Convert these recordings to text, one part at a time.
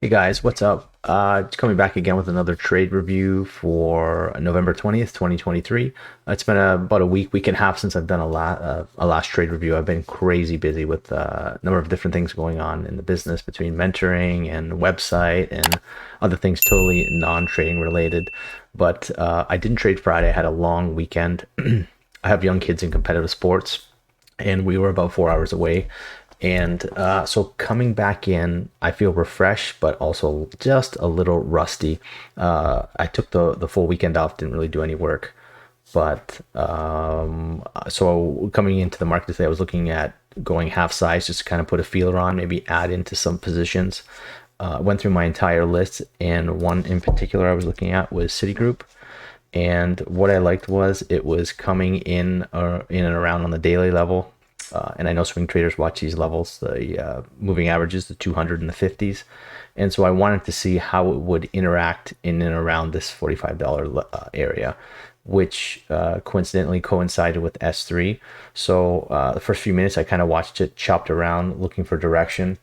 Hey guys, what's up? Just coming back again with another trade review for November 20th, 2023. It's been about a week and a half since I've done a last trade review. I've been crazy busy with a number of different things going on in the business between mentoring and website and other things totally non-trading related. But I didn't trade Friday. I had a long weekend. I have young kids in competitive sports, and we were about 4 hours away. And so coming back in, I feel refreshed, but also just a little rusty. I took the full weekend off, didn't really do any work. But so coming into the market today, I was looking at going half size just to kind of put a feeler on, maybe add into some positions. Went through my entire list, and one in particular I was looking at was Citigroup. And what I liked was it was coming in and around on the daily level. And I know swing traders watch these levels, the moving averages, the 200 and the 50s. And so I wanted to see how it would interact in and around this $45 area, which coincidentally coincided with S3. So the first few minutes, I kind of watched it, chopped around, looking for direction.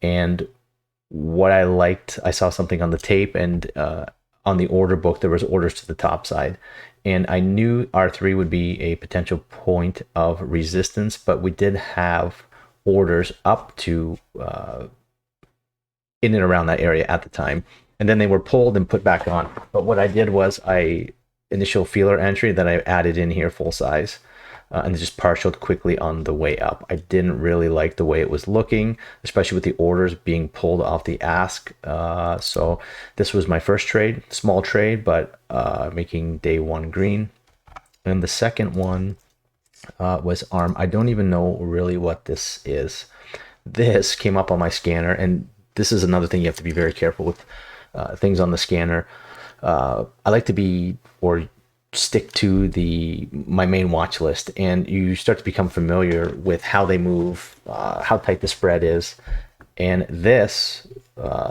And what I liked, I saw something on the tape, and on the order book, there was orders to the top side. And I knew R3 would be a potential point of resistance, but we did have orders up to in and around that area at the time. And then they were pulled and put back on. But what I did was initial feeler entry that I added in here full size. And just partialed quickly on the way up. I didn't really like the way it was looking, especially with the orders being pulled off the ask. So this was my first trade, small trade, but making day one green. And the second one was ARM. I don't even know really what this is. This came up on my scanner, and this is another thing you have to be very careful with things on the scanner. I like to be, or stick to my main watch list, and you start to become familiar with how they move, how tight the spread is, and this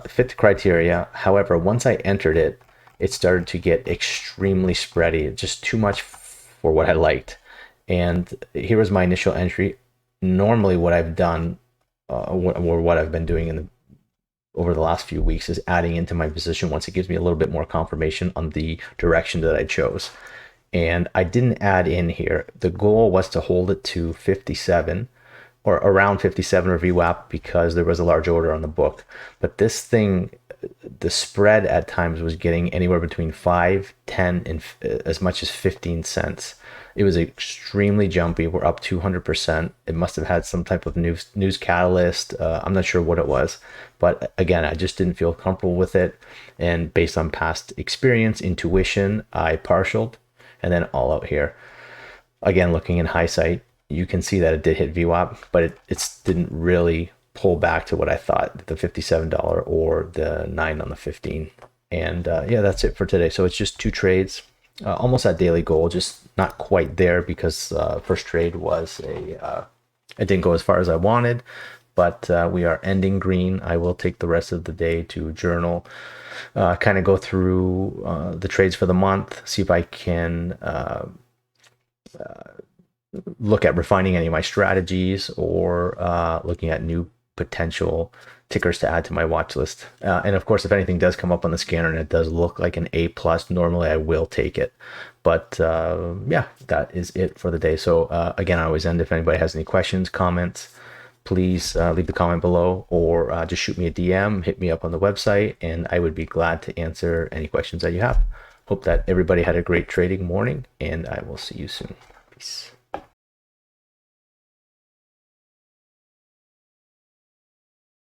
fit the criteria. However, once I entered it, it started to get extremely spready, just too much for what I liked. And here was my initial entry. Normally what I've done, or what I've been doing over the last few weeks, is adding into my position once it gives me a little bit more confirmation on the direction that I chose. And I didn't add in here. The goal was to hold it to 57 or around 57 or VWAP because there was a large order on the book. But this thing, the spread at times was getting anywhere between 5, 10, and as much as 15 cents. It was extremely jumpy. We're up 200%. It must have had some type of news catalyst. I'm not sure what it was. But again, I just didn't feel comfortable with it. And based on past experience, intuition, I partialed and then all out here. Again, looking in hindsight, you can see that it did hit VWAP, but it didn't really pull back to what I thought, the $57 or the 9 on the 15. And yeah, that's it for today. So it's just two trades, almost at daily goal, just not quite there because first trade was it didn't go as far as I wanted, but we are ending green. I will take the rest of the day to journal, kind of go through the trades for the month, see if I can look at refining any of my strategies, or looking at new potential tickers to add to my watch list. And of course, if anything does come up on the scanner and it does look like an A plus, normally I will take it. But yeah, that is it for the day. So again, I always end, if anybody has any questions, comments, please leave the comment below, or just shoot me a DM, hit me up on the website, and I would be glad to answer any questions that you have. Hope that everybody had a great trading morning, and I will see you soon. Peace.